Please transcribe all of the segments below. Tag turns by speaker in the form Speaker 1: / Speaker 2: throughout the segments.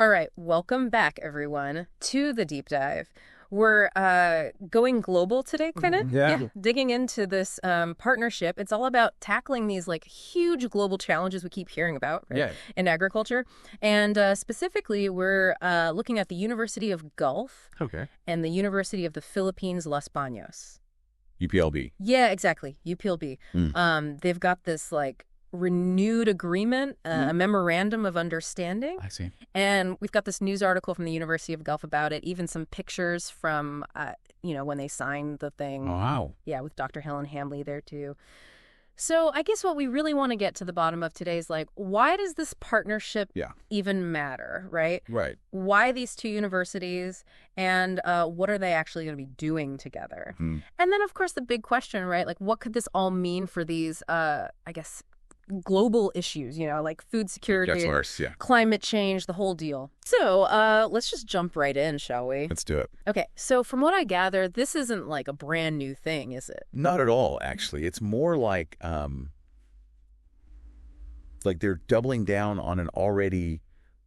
Speaker 1: All right, welcome back, everyone, to the deep dive. We're going global today, Quentin.
Speaker 2: Yeah.
Speaker 1: Digging into this partnership. It's all about tackling these like huge global challenges we keep hearing about, right,
Speaker 2: Yeah.
Speaker 1: in agriculture. And specifically, we're looking at the University of Guelph
Speaker 2: Okay.
Speaker 1: and the University of the Philippines Los Baños.
Speaker 2: UPLB.
Speaker 1: Yeah, exactly. UPLB. They've got this like renewed agreement, a memorandum of understanding.
Speaker 2: I see.
Speaker 1: And we've got this news article from the University of Guelph about it, even some pictures from, when they signed the thing.
Speaker 2: Oh, wow.
Speaker 1: Yeah, with Dr. Helen Hambley there, too. So I guess what we really want to get to the bottom of today is, like, why does this partnership even matter, right?
Speaker 2: Right.
Speaker 1: Why these two universities, and what are they actually going to be doing together? And then, of course, the big question, right? Like, what could this all mean for these, global issues, like food security,
Speaker 2: Gets worse, yeah.
Speaker 1: climate change, the whole deal. So let's just jump right in, shall we?
Speaker 2: Let's do it.
Speaker 1: Okay, so from what I gather, this isn't like a brand new thing, is it?
Speaker 2: Not at all, actually. It's more like they're doubling down on an already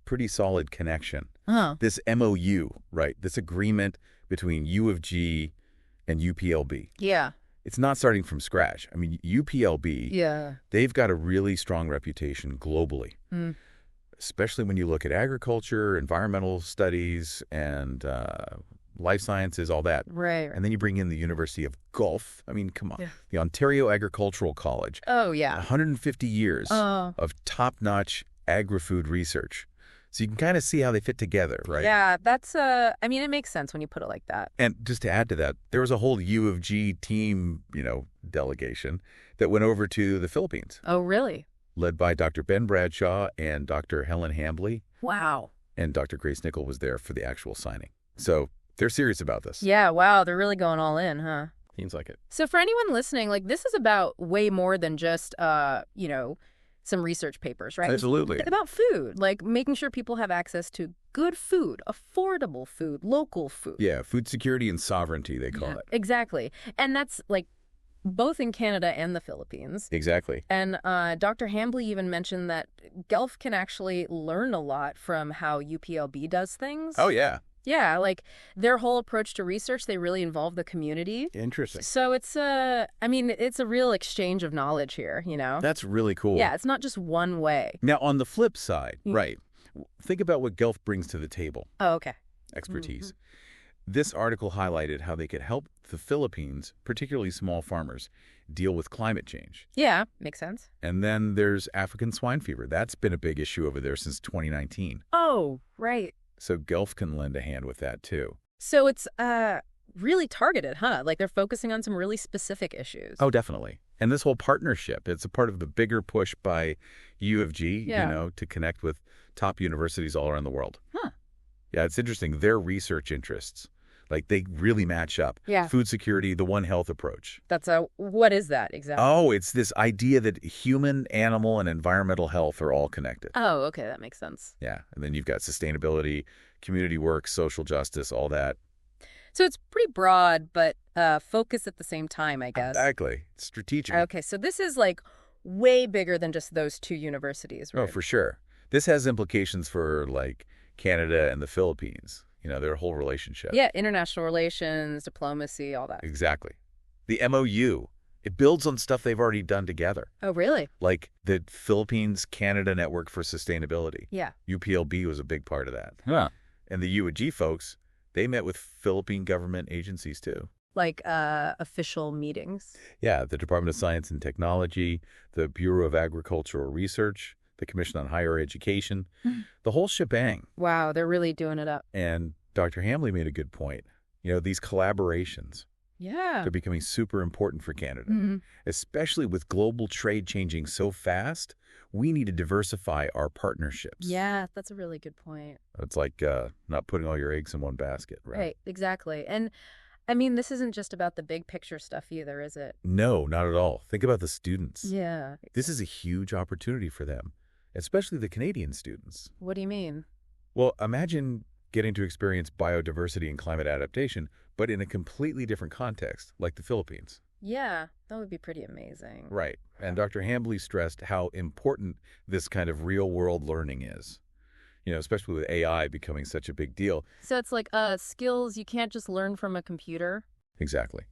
Speaker 2: pretty solid connection. This MOU, right? This agreement between U of G and UPLB.
Speaker 1: Yeah.
Speaker 2: It's not starting from scratch. I mean, UPLB, they've got a really strong reputation globally, especially when you look at agriculture, environmental studies, and life sciences, all that.
Speaker 1: Right.
Speaker 2: And then you bring in the University of Guelph. I mean, come on. Yeah. The Ontario Agricultural College.
Speaker 1: Oh, yeah.
Speaker 2: 150 years of top-notch agri-food research. So you can kind of see how they fit together, right?
Speaker 1: Yeah, that's, it makes sense when you put it like that.
Speaker 2: And just to add to that, there was a whole U of G team, delegation that went over to the Philippines.
Speaker 1: Oh, really?
Speaker 2: Led by Dr. Ben Bradshaw and Dr. Helen Hambley.
Speaker 1: Wow.
Speaker 2: And Dr. Grace Nickel was there for the actual signing. So they're serious about this.
Speaker 1: Yeah, wow, they're really going all in, huh?
Speaker 2: Seems like it.
Speaker 1: So for anyone listening, like, this is about way more than just, some research papers, right?
Speaker 2: Absolutely.
Speaker 1: It's about food, like making sure people have access to good food, affordable food, local food.
Speaker 2: Yeah, food security and sovereignty, they call it.
Speaker 1: Exactly. And that's like both in Canada and the Philippines.
Speaker 2: Exactly.
Speaker 1: And Dr. Hambley even mentioned that Guelph can actually learn a lot from how UPLB does things.
Speaker 2: Oh, yeah.
Speaker 1: Yeah, like their whole approach to research, they really involve the community.
Speaker 2: Interesting.
Speaker 1: So it's it's a real exchange of knowledge here,
Speaker 2: That's really cool.
Speaker 1: Yeah, it's not just one way.
Speaker 2: Now, on the flip side, right, think about what Guelph brings to the table.
Speaker 1: Oh, okay.
Speaker 2: Expertise. This article highlighted how they could help the Philippines, particularly small farmers, deal with climate change.
Speaker 1: Yeah, makes sense.
Speaker 2: And then there's African swine fever. That's been a big issue over there since 2019.
Speaker 1: Oh, right.
Speaker 2: So Guelph can lend a hand with that, too.
Speaker 1: So it's really targeted, huh? Like they're focusing on some really specific issues.
Speaker 2: Oh, definitely. And this whole partnership, it's a part of the bigger push by U of G, to connect with top universities all around the world.
Speaker 1: Huh.
Speaker 2: Yeah, it's interesting. Their research interests, like they really match up.
Speaker 1: Yeah.
Speaker 2: Food security, the One Health approach.
Speaker 1: What is that exactly?
Speaker 2: Oh, it's this idea that human, animal, and environmental health are all connected.
Speaker 1: Oh, okay. That makes sense.
Speaker 2: Yeah. And then you've got sustainability, community work, social justice, all that.
Speaker 1: So it's pretty broad, but focused at the same time, I guess.
Speaker 2: Exactly. Strategic.
Speaker 1: Okay. So this is like way bigger than just those two universities, right?
Speaker 2: Oh, for sure. This has implications for like Canada and the Philippines. Their whole relationship.
Speaker 1: Yeah, international relations, diplomacy, all that.
Speaker 2: Exactly. The MOU, it builds on stuff they've already done together.
Speaker 1: Oh, really?
Speaker 2: Like the Philippines-Canada Network for Sustainability.
Speaker 1: Yeah.
Speaker 2: UPLB was a big part of that.
Speaker 3: Yeah.
Speaker 2: And the U of G folks, they met with Philippine government agencies too.
Speaker 1: Like official meetings?
Speaker 2: Yeah, the Department of Science and Technology, the Bureau of Agricultural Research, the Commission on Higher Education, the whole shebang.
Speaker 1: Wow, they're really doing it up.
Speaker 2: And Dr. Hambley made a good point. These collaborations,
Speaker 1: yeah,
Speaker 2: they're becoming super important for Canada, especially with global trade changing so fast. We need to diversify our partnerships.
Speaker 1: Yeah, that's a really good point.
Speaker 2: It's like not putting all your eggs in one basket, right?
Speaker 1: Right, exactly. And this isn't just about the big picture stuff either, is it?
Speaker 2: No, not at all. Think about the students.
Speaker 1: Yeah.
Speaker 2: This is a huge opportunity for them, especially the Canadian students.
Speaker 1: What do you mean?
Speaker 2: Well, imagine getting to experience biodiversity and climate adaptation, but in a completely different context, like the Philippines.
Speaker 1: Yeah, that would be pretty amazing.
Speaker 2: Right. And Dr. Hambley stressed how important this kind of real-world learning is. especially with AI becoming such a big deal.
Speaker 1: So it's like skills you can't just learn from a computer.
Speaker 2: Exactly.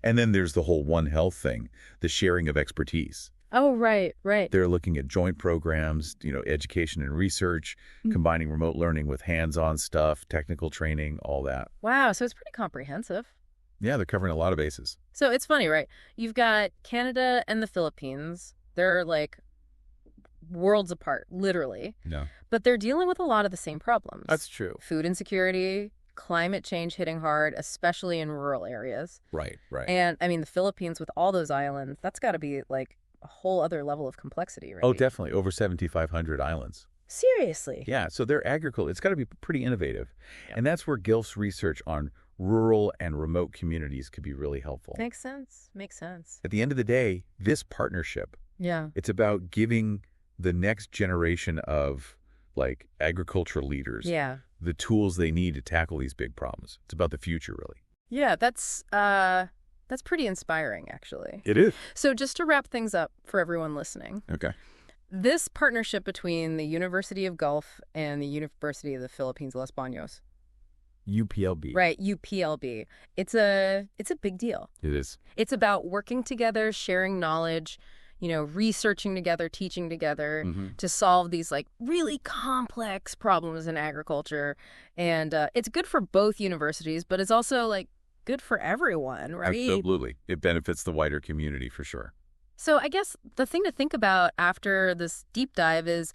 Speaker 2: And then there's the whole One Health thing, the sharing of expertise.
Speaker 1: Oh, right.
Speaker 2: They're looking at joint programs, education and research, combining remote learning with hands-on stuff, technical training, all that.
Speaker 1: Wow, so it's pretty comprehensive.
Speaker 2: Yeah, they're covering a lot of bases.
Speaker 1: So it's funny, right? You've got Canada and the Philippines. They're like worlds apart, literally.
Speaker 2: Yeah.
Speaker 1: But they're dealing with a lot of the same problems.
Speaker 2: That's true.
Speaker 1: Food insecurity, climate change hitting hard, especially in rural areas.
Speaker 2: Right.
Speaker 1: And I mean, the Philippines with all those islands, that's got to be like a whole other level of complexity, right?
Speaker 2: Oh, definitely. Over 7,500 islands.
Speaker 1: Seriously?
Speaker 2: Yeah. So their agriculture, it's got to be pretty innovative. Yeah. And that's where Guelph's research on rural and remote communities could be really helpful.
Speaker 1: Makes sense.
Speaker 2: At the end of the day, this partnership, it's about giving the next generation of agricultural leaders the tools they need to tackle these big problems. It's about the future, really.
Speaker 1: Yeah, that's pretty inspiring, actually.
Speaker 2: It is.
Speaker 1: So just to wrap things up for everyone listening.
Speaker 2: Okay.
Speaker 1: This partnership between the University of Guelph and the University of the Philippines Los Baños.
Speaker 2: UPLB.
Speaker 1: Right, UPLB. It's a big deal.
Speaker 2: It is.
Speaker 1: It's about working together, sharing knowledge, researching together, teaching together to solve these really complex problems in agriculture. And it's good for both universities, but it's also good for everyone, right?
Speaker 2: Absolutely. It benefits the wider community for sure.
Speaker 1: So I guess the thing to think about after this deep dive is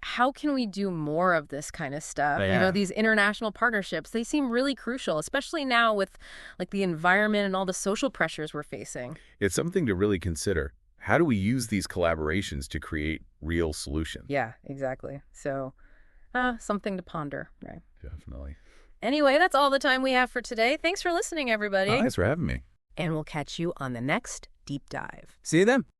Speaker 1: how can we do more of this kind of stuff?
Speaker 2: Yeah.
Speaker 1: These international partnerships, they seem really crucial, especially now with the environment and all the social pressures we're facing.
Speaker 2: It's something to really consider. How do we use these collaborations to create real solutions?
Speaker 1: Yeah, exactly. So something to ponder, right?
Speaker 2: Definitely.
Speaker 1: Anyway, that's all the time we have for today. Thanks for listening, everybody.
Speaker 2: Thanks for having me.
Speaker 1: And we'll catch you on the next deep dive.
Speaker 2: See you then.